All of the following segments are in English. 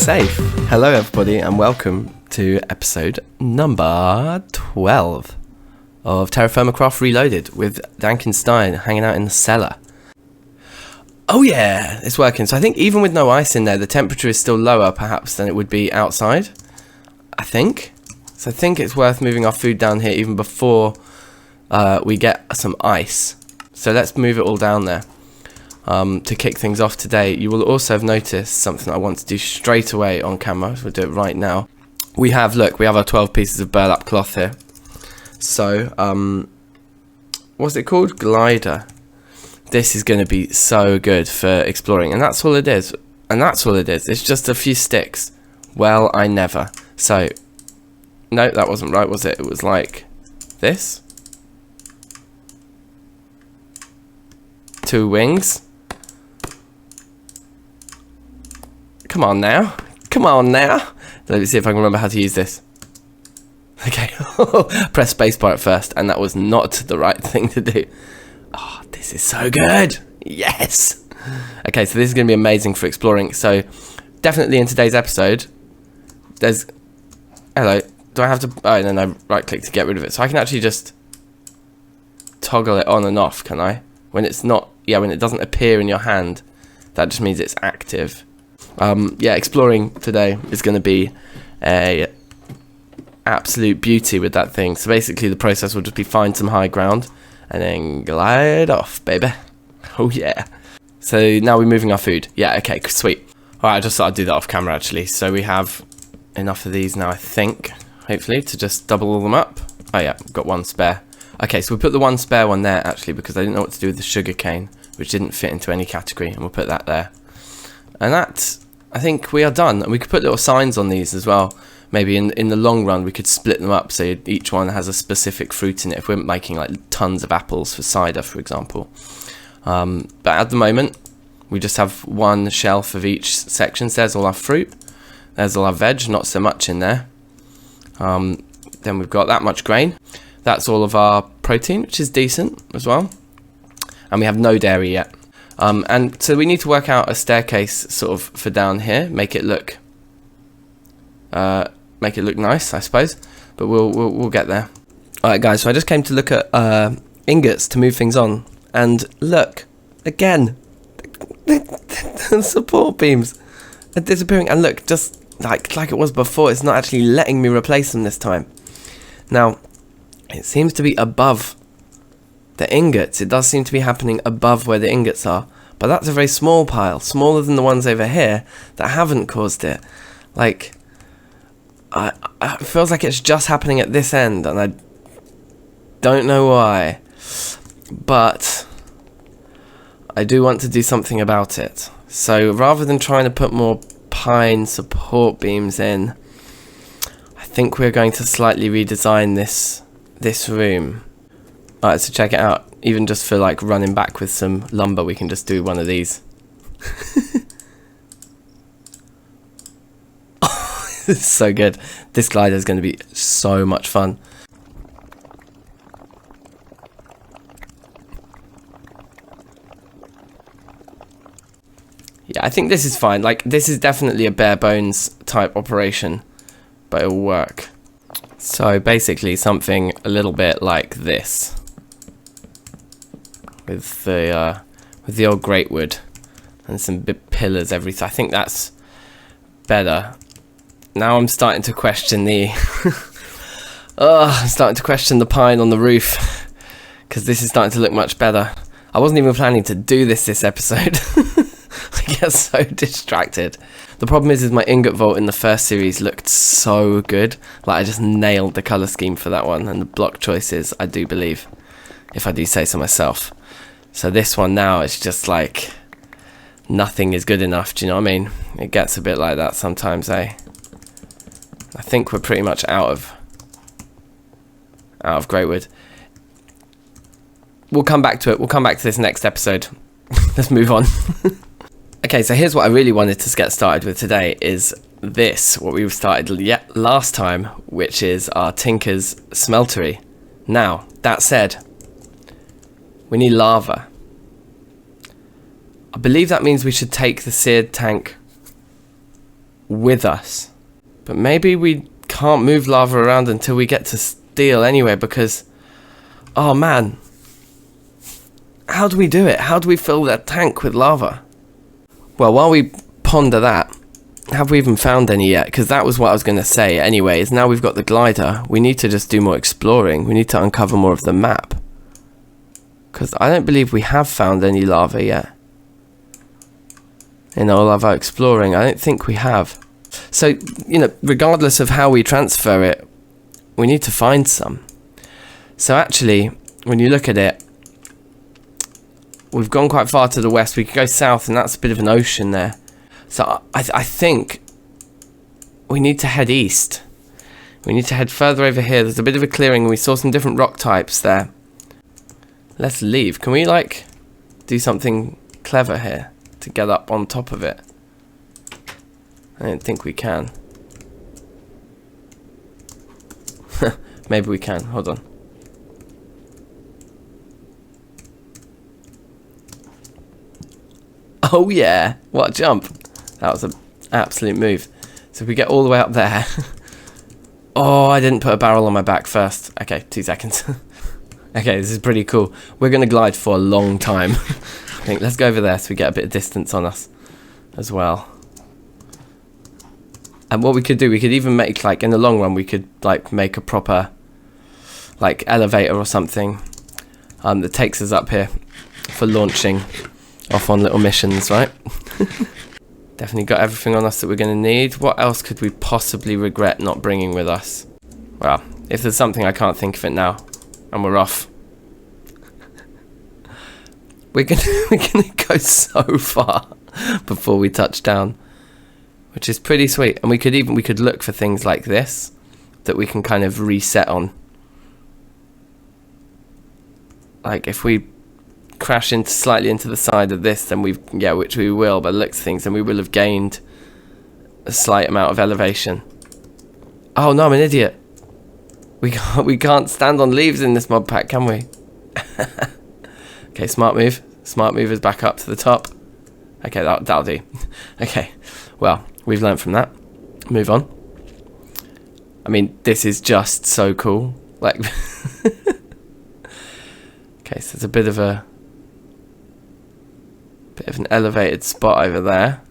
safe. Hello everybody and welcome to episode number 12 of TerraFirmaCraft Reloaded with DankNStein hanging out in the cellar. Oh yeah, it's working. So I think even with no ice in there, the temperature is still lower perhaps than it would be outside. I think. So I think it's worth moving our food down here even before we get some ice. So let's move it all down there. To kick things off today, you will also have noticed something I want to do straight away on camera, so we'll do it right now. We have our 12 pieces of burlap cloth here. So, what's it called? Glider. This is going to be so good for exploring, and that's all it is. It's just a few sticks. Well, I never. So, no, that wasn't right, was it? It was like this. 2 wings. Come on now. Let me see if I can remember how to use this. Okay. Press spacebar at first, and that was not the right thing to do. Oh, this is so good. Yes. Okay, so this is going to be amazing for exploring. So, definitely in today's episode, there's... Hello. Do I have to... Oh, no, right click to get rid of it. So I can actually just toggle it on and off, can I? When it's not... Yeah, when it doesn't appear in your hand, that just means it's active. Yeah, exploring today is going to be a absolute beauty with that thing. So basically the process will just be find some high ground and then glide off, baby. Oh yeah. So now we're moving our food. Yeah, okay, sweet. Alright, I just thought I'd do that off camera actually. So we have enough of these now, I think, hopefully, to just double all them up. Oh yeah, we've got one spare. Okay, so we put the one spare one there actually because I didn't know what to do with the sugar cane, which didn't fit into any category, and we'll put that there. And that, I think we are done. And we could put little signs on these as well. Maybe in the long run we could split them up so each one has a specific fruit in it if we're making like tons of apples for cider, for example. But at the moment we just have one shelf of each section. So there's all our fruit, there's all our veg, not so much in there. Then we've got that much grain. That's all of our protein, which is decent as well. And we have no dairy yet. And so we need to work out a staircase sort of for down here, make it look nice, I suppose. But we'll get there. Alright guys, so I just came to look at ingots to move things on. And look, again, the support beams are disappearing. And look, just like it was before, it's not actually letting me replace them this time. Now, it seems to be above the ingots. It does seem to be happening above where the ingots are. But that's a very small pile, smaller than the ones over here that haven't caused it. Like, it feels like it's just happening at this end, and I don't know why. But I do want to do something about it. So rather than trying to put more pine support beams in, I think we're going to slightly redesign this room. Alright, so check it out. Even just for like running back with some lumber, we can just do one of these. Oh, this is so good. This glider is going to be so much fun. Yeah, I think this is fine. Like, this is definitely a bare bones type operation, but it will work. So basically something a little bit like this. With the old great wood and some big pillars, everything. I think that's better. Now I'm starting to question the I'm starting to question the pine on the roof, because this is starting to look much better. I wasn't even planning to do this episode. I get so distracted. The problem is my ingot vault in the first series looked so good. Like, I just nailed the colour scheme for that one, and the block choices, I do believe, if I do say so myself. So this one now, it's just like nothing is good enough, do you know what I mean? It gets a bit like that sometimes, eh? I think we're pretty much out of great wood. We'll come back to it. We'll come back to this next episode. Let's move on. Okay, so here's what I really wanted to get started with today is this, what we started last time, which is our Tinker's Smeltery. Now, that said, we need lava. I believe that means we should take the seared tank with us. But maybe we can't move lava around until we get to steel anyway, because, oh man, how do we do it? How do we fill that tank with lava? Well, while we ponder that, have we even found any yet? Because that was what I was going to say anyway, is now we've got the glider, we need to just do more exploring. We need to uncover more of the map. Because I don't believe we have found any lava yet. In all of our exploring, I don't think we have. So, you know, regardless of how we transfer it, we need to find some. So actually, when you look at it, we've gone quite far to the west. We could go south, and that's a bit of an ocean there. So I think we need to head east. We need to head further over here. There's a bit of a clearing. We saw some different rock types there. Let's leave. Can we, like, do something clever here to get up on top of it? I don't think we can. Maybe we can. Hold on. Oh yeah, what a jump. That was an absolute move. So if we get all the way up there. Oh, I didn't put a barrel on my back first. Okay, 2 seconds. Okay, this is pretty cool. We're going to glide for a long time. I think let's go over there so we get a bit of distance on us as well. And what we could do, we could even make, like, in the long run, we could, like, make a proper, like, elevator or something that takes us up here for launching off on little missions, right? Definitely got everything on us that we're going to need. What else could we possibly regret not bringing with us? Well, if there's something, I can't think of it now. And we're off. We're gonna go so far before we touch down, which is pretty sweet. And we could look for things like this that we can kind of reset on. Like if we crash into slightly into the side of this, then which we will by the looks of things, then we will have gained a slight amount of elevation. Oh no, I'm an idiot. We can't stand on leaves in this mod pack, can we? Okay, smart move. Smart move is back up to the top. Okay, that'll do. Okay, well, we've learned from that. Move on. I mean, this is just so cool. Like, okay, so there's a bit of an elevated spot over there,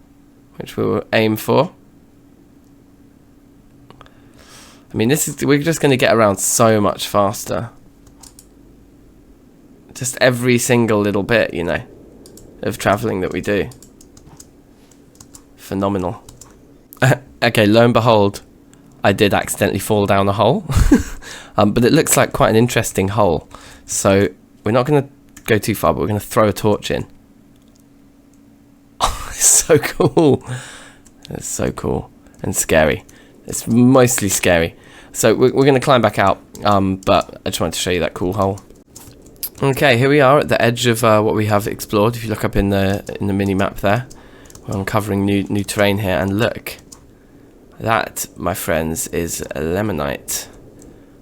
which we will aim for. I mean, we're just going to get around so much faster. Just every single little bit, you know, of traveling that we do. Phenomenal. Okay, lo and behold, I did accidentally fall down a hole. But it looks like quite an interesting hole. So we're not going to go too far, but we're going to throw a torch in. Oh, it's so cool. It's so cool and scary. It's mostly scary. So we're going to climb back out, but I just wanted to show you that cool hole. Okay, here we are at the edge of what we have explored. If you look up in the mini map there, we're uncovering new terrain here, and look, that, my friends, is lemonite,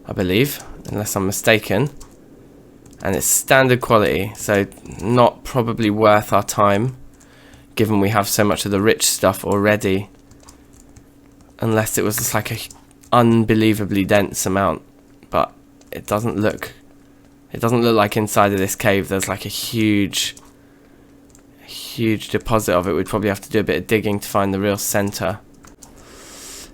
I believe, unless I'm mistaken, and it's standard quality, so not probably worth our time, given we have so much of the rich stuff already, unless it was just like a unbelievably dense amount. But it doesn't look like inside of this cave there's like a huge deposit of it. We'd probably have to do a bit of digging to find the real center.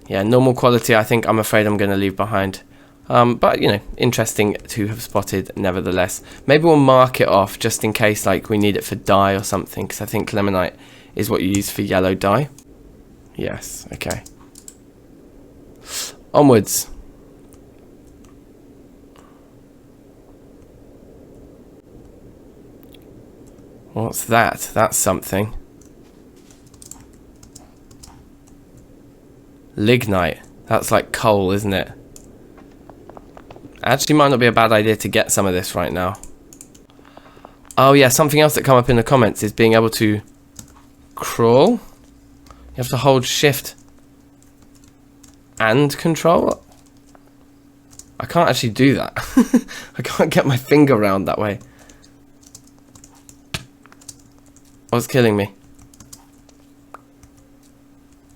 Yeah, normal quality, I think I'm afraid I'm going to leave behind, but you know, interesting to have spotted nevertheless. Maybe we'll mark it off just in case, like, we need it for dye or something, because I think lemonite is what you use for yellow dye. Yes, okay. Onwards. What's that? That's something. Lignite. That's like coal, isn't it? Actually, might not be a bad idea to get some of this right now. Oh yeah, something else that come up in the comments is being able to crawl. You have to hold shift and control. I can't actually do that. I can't get my finger around that way. What's killing me?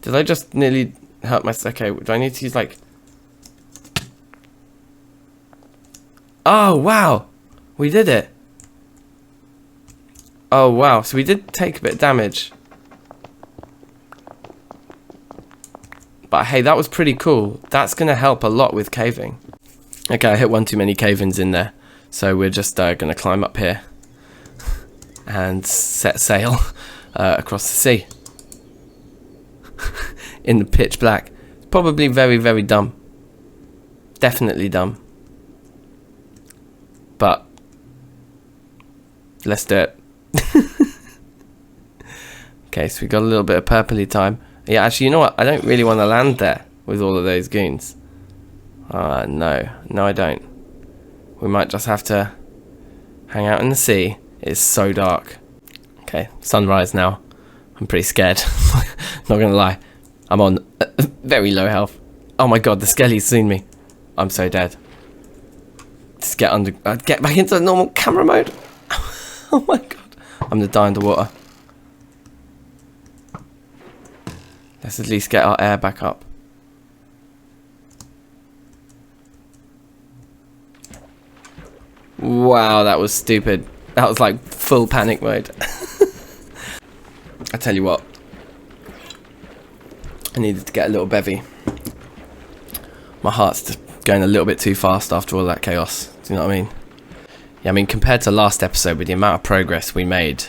Did I just nearly hurt myself? Okay, do I need to use like... Oh, wow. We did it. Oh, wow. So we did take a bit of damage. But hey, that was pretty cool. That's going to help a lot with caving. Okay, I hit one too many cave-ins in there. So we're just going to climb up here. And set sail across the sea. In the pitch black. Probably very, very dumb. Definitely dumb. But let's do it. Okay, so we got a little bit of purpley time. Yeah, actually, you know what? I don't really want to land there with all of those goons. No, I don't. We might just have to hang out in the sea. It's so dark. Okay, sunrise now. I'm pretty scared. Not gonna lie. I'm on very low health. Oh my god, the skelly's seen me. I'm so dead. Just get back into the normal camera mode. Oh my god. I'm gonna die underwater. Let's at least get our air back up. Wow, that was stupid. That was like full panic mode. I tell you what. I needed to get a little bevy. My heart's just going a little bit too fast after all that chaos. Do you know what I mean? Yeah, I mean, compared to last episode, with the amount of progress we made,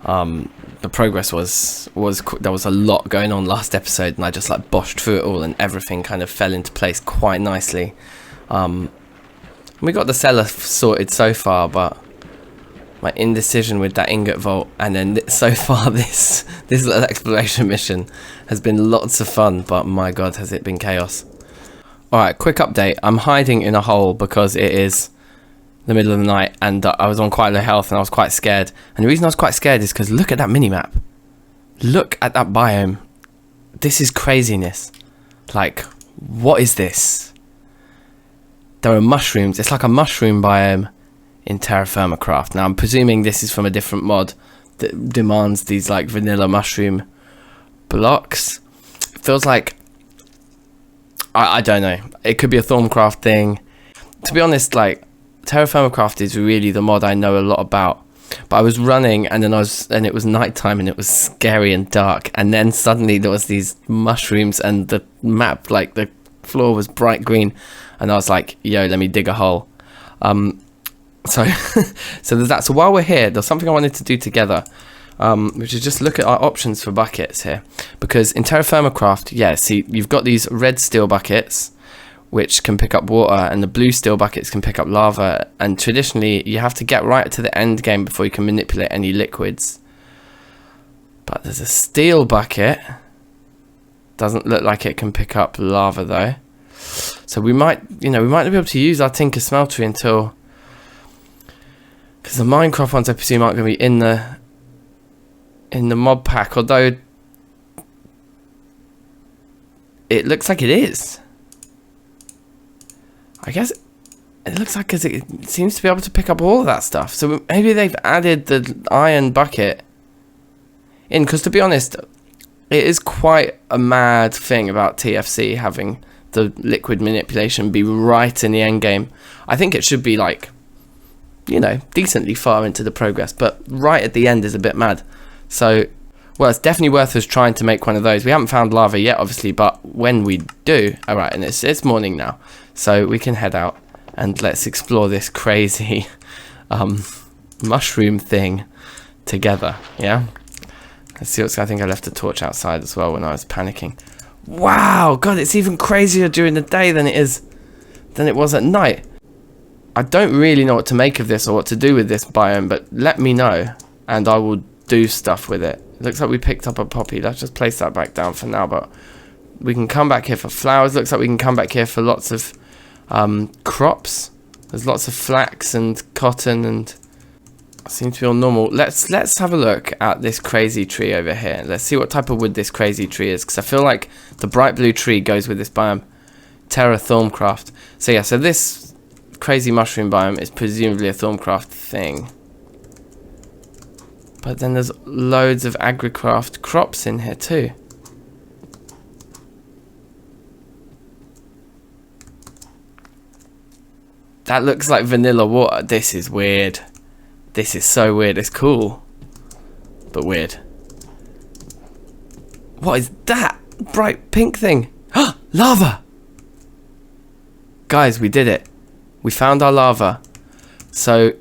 the progress was there was a lot going on last episode, and I just like boshed through it all, and everything kind of fell into place quite nicely. We got the cellar sorted so far, but my indecision with that ingot vault, and then so far this little exploration mission has been lots of fun, but my god, has it been chaos. Alright, quick update. I'm hiding in a hole because it is the middle of the night, and I was on quite low health, and I was quite scared. And the reason I was quite scared is because look at that minimap. Look at that biome. This is craziness. Like, what is this? There are mushrooms. It's like a mushroom biome in TerraFirmaCraft. Now, I'm presuming this is from a different mod that demands these like vanilla mushroom blocks. It feels like... I don't know. It could be a Thorncraft thing. To be honest, like, TerraFirmaCraft is really the mod I know a lot about. But I was running, and then it was nighttime, and it was scary and dark. And then suddenly there was these mushrooms, and the map, like the floor, was bright green. And I was like, "Yo, let me dig a hole." So there's that. So while we're here, there's something I wanted to do together, which is just look at our options for buckets here. Because in TerraFirmaCraft, yeah, see, you've got these red steel buckets, which can pick up water, and the blue steel buckets can pick up lava. And traditionally, you have to get right to the end game before you can manipulate any liquids. But there's a steel bucket. Doesn't look like it can pick up lava though. So we might not be able to use our Tinker Smeltery until, because the Minecraft ones I presume aren't going to be in the mod pack, although it looks like it is. I guess it looks like, because it seems to be able to pick up all of that stuff. So maybe they've added the iron bucket in, because to be honest, it is quite a mad thing about TFC having the liquid manipulation be right in the end game. I think it should be like, you know, decently far into the progress, but right at the end is a bit mad. So, well, it's definitely worth us trying to make one of those. We haven't found lava yet, obviously, but when we do, all right, and it's morning now, so we can head out and let's explore this crazy mushroom thing together. Yeah. Let's see what's. I think I left a torch outside as well when I was panicking. Wow, God, it's even crazier during the day than it was at night. I don't really know what to make of this or what to do with this biome, but let me know and I will do stuff with it. It looks like we picked up a poppy. Let's just place that back down for now, but we can come back here for flowers. Looks like we can come back here for lots of crops. There's lots of flax and cotton, and seems to be all normal. Let's have a look at this crazy tree over here. Let's see what type of wood this crazy tree is, because I feel like the bright blue tree goes with this biome. TerraFirmaCraft. So yeah, so this crazy mushroom biome is presumably a Thorncraft thing. But then there's loads of agricraft crops in here too. That looks like vanilla water. This is weird. This is so weird. It's cool, but weird. What is that bright pink thing? Lava! Guys, we did it. We found our lava. So,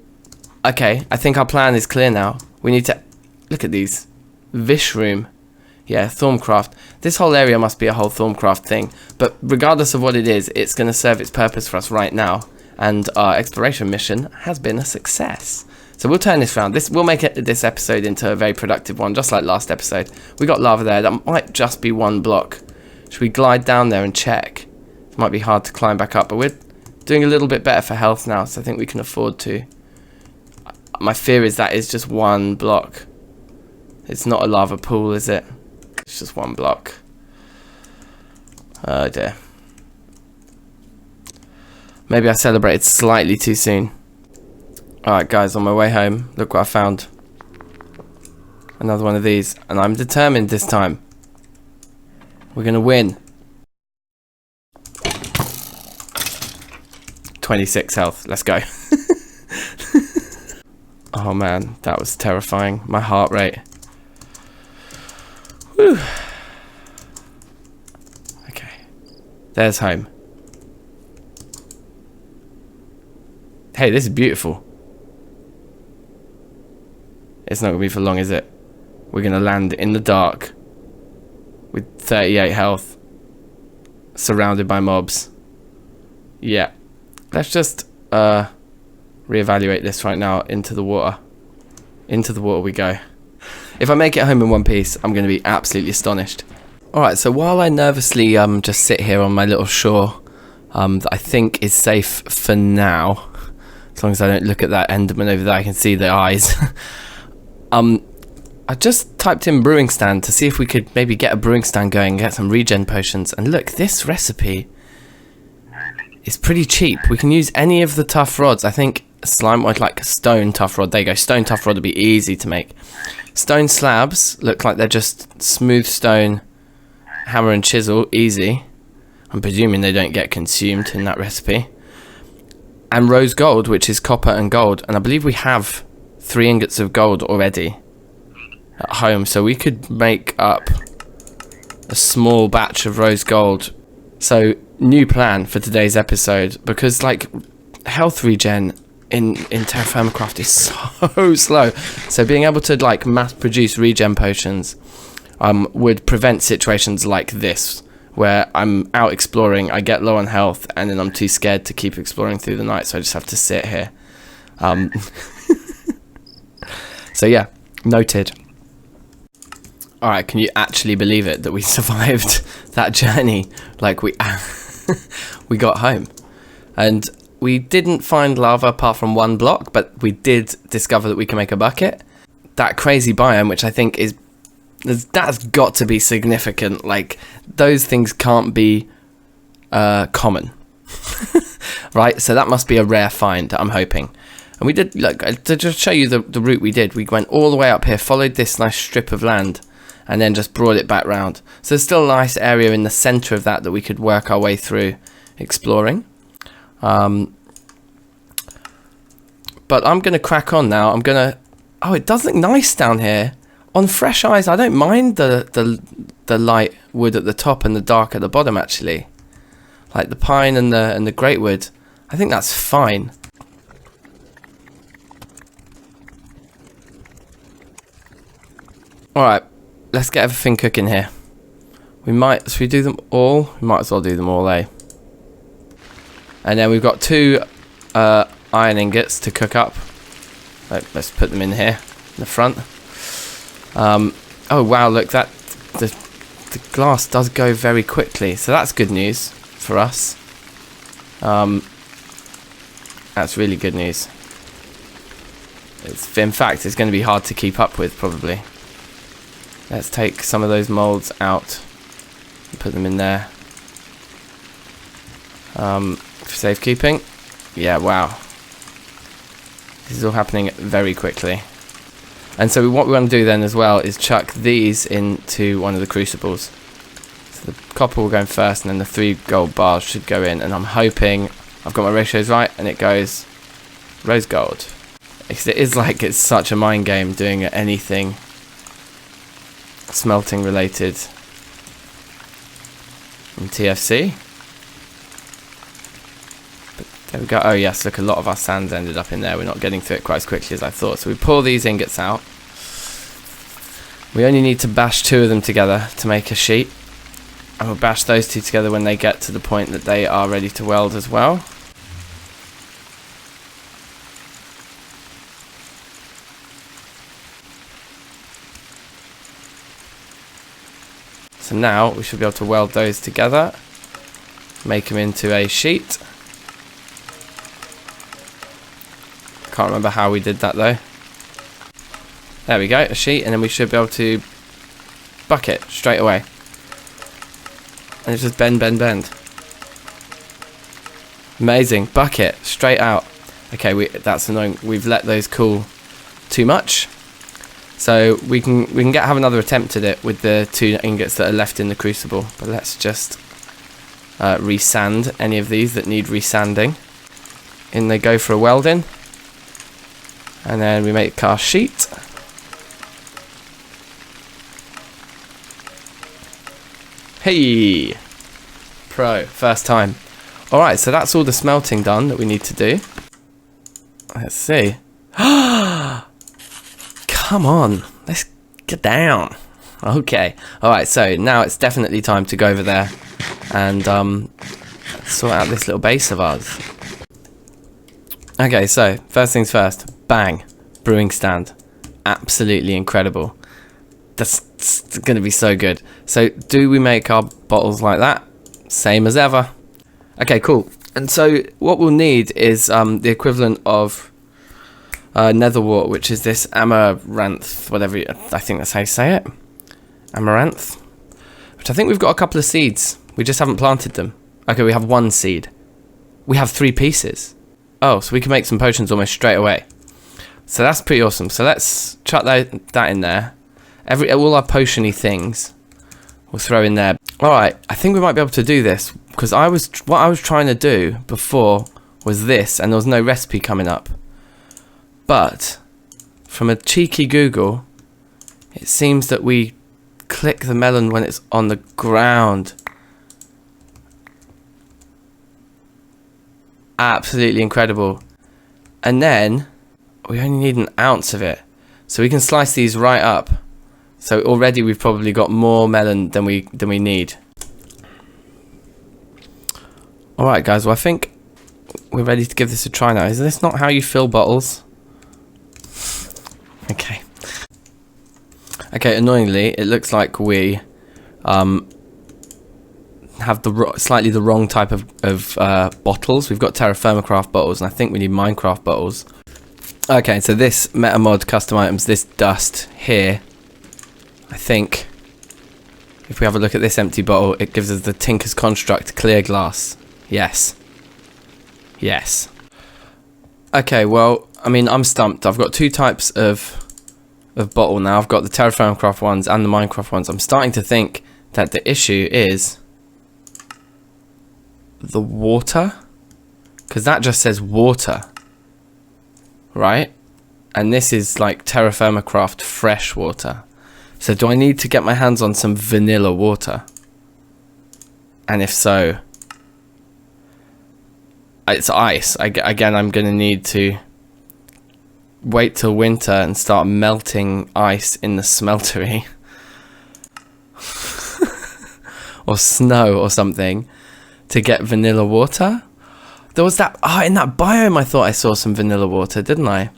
okay, I think our plan is clear now. We need to... Look at these. Vish room. Yeah, Thormcraft. This whole area must be a whole Thormcraft thing. But regardless of what it is, it's going to serve its purpose for us right now. And our exploration mission has been a success. So we'll turn this around. We'll make this episode into a very productive one, just like last episode. We got lava there. That might just be one block. Should we glide down there and check? It might be hard to climb back up, but we're doing a little bit better for health now, so I think we can afford to. My fear is that is just one block. It's not a lava pool, is it? It's just one block. Oh dear. Maybe I celebrated slightly too soon. Alright guys, on my way home, look what I found. Another one of these, and I'm determined this time. We're gonna win. 26 health, let's go. Oh man, that was terrifying. My heart rate. Whew. Okay, there's home. Hey, this is beautiful. It's not going to be for long, is it? We're going to land in the dark with 38 health, surrounded by mobs. Yeah. Let's just reevaluate this right now. Into the water. Into the water we go. If I make it home in one piece, I'm going to be absolutely astonished. Alright, so while I nervously just sit here on my little shore that I think is safe for now, as long as I don't look at that Enderman over there, I can see the eyes. I just typed in brewing stand to see if we could maybe get a brewing stand going and get some regen potions. And look, this recipe is pretty cheap. We can use any of the tough rods. I think slime would like a stone tough rod. There you go. Stone tough rod would be easy to make. Stone slabs look like they're just smooth stone, hammer and chisel, easy. I'm presuming they don't get consumed in that recipe. And rose gold, which is copper and gold. And I believe we have 3 ingots of gold already at home, so we could make up a small batch of rose gold. So new plan for today's episode, because like health regen in TerraFirmaCraft is so slow, so being able to like mass produce regen potions would prevent situations like this where I'm out exploring, I get low on health, and then I'm too scared to keep exploring through the night, so I just have to sit here. So yeah, noted. Alright, can you actually believe it that we survived that journey? Like we got home. And we didn't find lava apart from one block, but we did discover that we can make a bucket. That crazy biome, which I think is... that's got to be significant. Like, those things can't be common. Right? So that must be a rare find, I'm hoping. And we did, look, to just show you the route we did, we went all the way up here, followed this nice strip of land, and then just brought it back round. So there's still a nice area in the centre of that we could work our way through exploring. But I'm going to crack on now. I'm going to... Oh, it does look nice down here. On fresh eyes, I don't mind the light wood at the top and the dark at the bottom, actually. Like the pine and the great wood. I think that's fine. Alright, let's get everything cooking here. Should we do them all? We might as well do them all, eh? And then we've got 2 iron ingots to cook up. Let's put them in here, in the front. Oh wow, look, the glass does go very quickly, so that's good news for us. That's really good news. In fact, it's going to be hard to keep up with, probably. Let's take some of those molds out and put them in there. For safekeeping. Yeah, wow. This is all happening very quickly. And so what we want to do then as well is chuck these into one of the crucibles. So the copper will go in first, and then the 3 gold bars should go in. And I'm hoping I've got my ratios right, and it goes rose gold. Because it is like it's such a mind game doing anything smelting related in TFC. But there we go. Oh yes, look, a lot of our sands ended up in there. We're not getting through it quite as quickly as I thought. So we pour these ingots out. We only need to bash 2 of them together to make a sheet. And we'll bash those 2 together when they get to the point that they are ready to weld as well. So now we should be able to weld those together, make them into a sheet. Can't remember how we did that though. There we go, a sheet, and then we should be able to bucket straight away. And it's just bend, bend, bend. Amazing, bucket, straight out. Okay, that's annoying. We've let those cool too much. So we can have another attempt at it with the 2 ingots that are left in the crucible. But let's just resand any of these that need resanding. In they go for a welding. And then we make our sheet. Hey! Pro, first time. Alright, so that's all the smelting done that we need to do. Let's see. Come on, let's get down. Okay, alright, so now it's definitely time to go over there and sort out this little base of ours. Okay, so first things first, bang, brewing stand. Absolutely incredible. That's going to be so good. So do we make our bottles like that? Same as ever. Okay, cool. And so what we'll need is the equivalent of nether wart, which is this amaranth, whatever, I think that's how you say it. Amaranth. Which I think we've got a couple of seeds. We just haven't planted them. Okay, we have 1 seed. We have 3 pieces. Oh, so we can make some potions almost straight away. So that's pretty awesome. So let's chuck that in there. All our potion-y things we'll throw in there. Alright, I think we might be able to do this, because what I was trying to do before was this, and there was no recipe coming up. But from a cheeky Google, it seems that we click the melon when it's on the ground. Absolutely incredible. And then we only need an ounce of it, so we can slice these right up. So already we've probably got more melon than we need. Alright guys, well I think we're ready to give this a try now. Is this not how you fill bottles? Okay. Okay, annoyingly, it looks like we have slightly the wrong type of bottles. We've got TerraFirmaCraft bottles, and I think we need Minecraft bottles. Okay, so this meta mod custom items, this dust here, I think if we have a look at this empty bottle, it gives us the Tinker's Construct clear glass. Yes. Yes. Okay, well, I mean, I'm stumped. I've got 2 types of bottle now. I've got the TerraFirmaCraft ones and the Minecraft ones. I'm starting to think that the issue is the water, because that just says water, right? And this is like TerraFirmaCraft fresh water. So do I need to get my hands on some vanilla water? And if so, it's ice. Again, I'm going to need to wait till winter and start melting ice in the smeltery. Or snow or something to get vanilla water. There was that, in that biome I thought I saw some vanilla water, didn't I?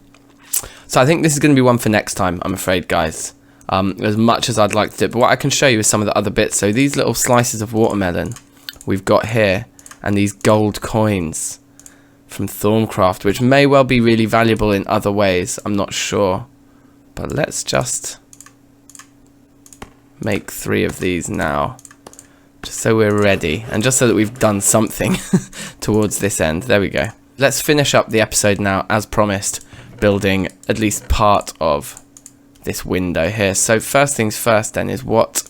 So I think this is going to be one for next time, I'm afraid, guys. As much as I'd like to do it. But what I can show you is some of the other bits. So these little slices of watermelon we've got here, and these gold coins from Thorncraft, which may well be really valuable in other ways. I'm not sure. But let's just make 3 of these now, just so we're ready, and just so that we've done something towards this end. There we go. Let's finish up the episode now, as promised, building at least part of this window here. So first things first then is what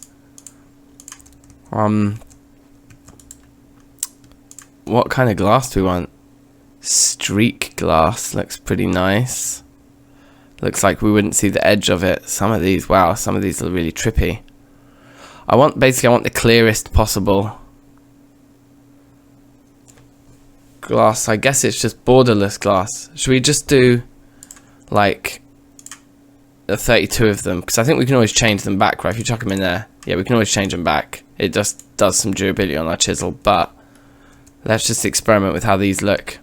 kind of glass do we want? Streak glass looks pretty nice. Looks like we wouldn't see the edge of it. Some of these, wow, some of these are really trippy. I want the clearest possible glass. I guess it's just borderless glass. Should we just do like 32 of them? Because I think we can always change them back, right? If you chuck them in there, yeah, we can always change them back. It just does some durability on our chisel, but let's just experiment with how these look.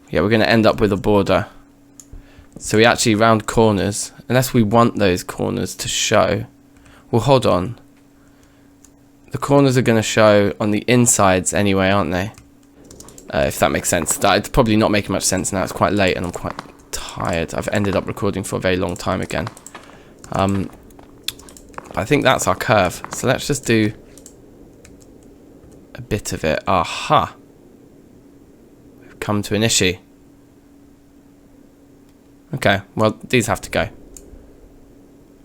Yeah, we're going to end up with a border. So we actually round corners, unless we want those corners to show. Well, hold on. The corners are going to show on the insides anyway, aren't they? If that makes sense. It's probably not making much sense now. It's quite late and I'm quite tired. I've ended up recording for a very long time again. I think that's our curve. So let's just do a bit of it. Aha. We've come to an issue. Okay, well, these have to go.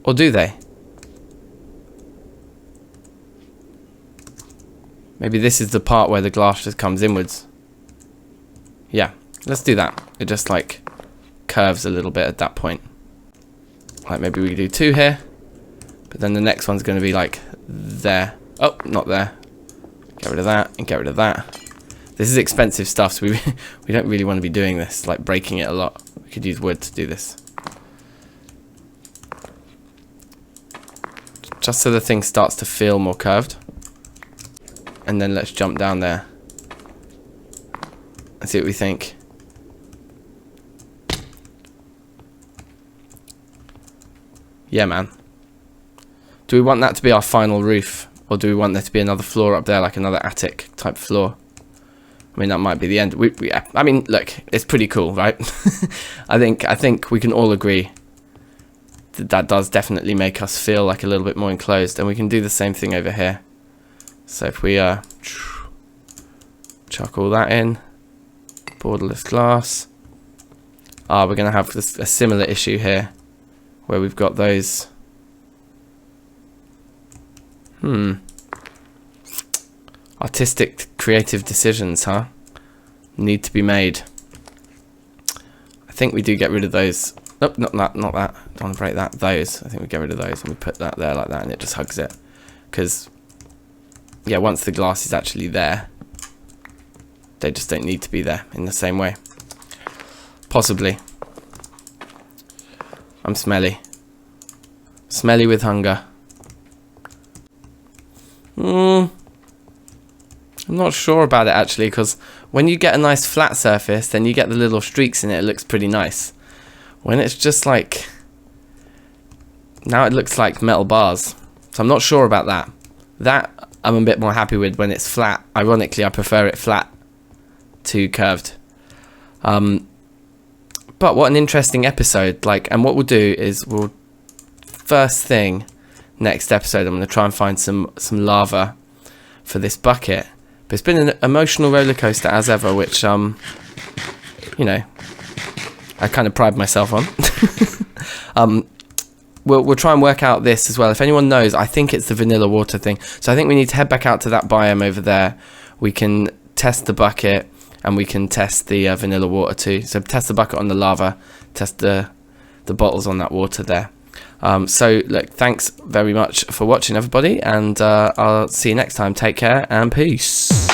Or do they? Maybe this is the part where the glass just comes inwards. Yeah, let's do that. It just like curves a little bit at that point. Like maybe we do 2 here, but then the next one's going to be like there. Oh, not there. Get rid of that and get rid of that. This is expensive stuff, so we don't really want to be doing this, like breaking it a lot. We could use wood to do this. Just so the thing starts to feel more curved. And then let's jump down there and see what we think. Yeah, man. Do we want that to be our final roof? Or do we want there to be another floor up there, like another attic type floor? I mean, that might be the end. Yeah. I mean, look, it's pretty cool, right? I think we can all agree that that does definitely make us feel like a little bit more enclosed. And we can do the same thing over here. So if we chuck all that in, borderless glass. We're going to have a similar issue here, where we've got those. Artistic, creative decisions, huh? Need to be made. I think we do get rid of those. Nope, not that. Don't want to break that. Those. I think we get rid of those and we put that there like that, and it just hugs it. Because, yeah, once the glass is actually there, they just don't need to be there in the same way. Possibly. I'm smelly. Smelly with hunger. I'm not sure about it actually, because when you get a nice flat surface, then you get the little streaks in it. It looks pretty nice. When it's just like, now it looks like metal bars. So I'm not sure about that. That I'm a bit more happy with when it's flat. Ironically, I prefer it flat to curved. But what an interesting episode. And what we'll do is first thing, next episode, I'm going to try and find some lava for this bucket. But it's been an emotional roller coaster as ever, which you know, I kind of pride myself on. We'll try and work out this as well. If anyone knows, I think it's the vanilla water thing. So I think we need to head back out to that biome over there. We can test the bucket and we can test the vanilla water too. So test the bucket on the lava, test the bottles on that water there. So look, thanks very much for watching, everybody, and I'll see you next time. Take care and peace.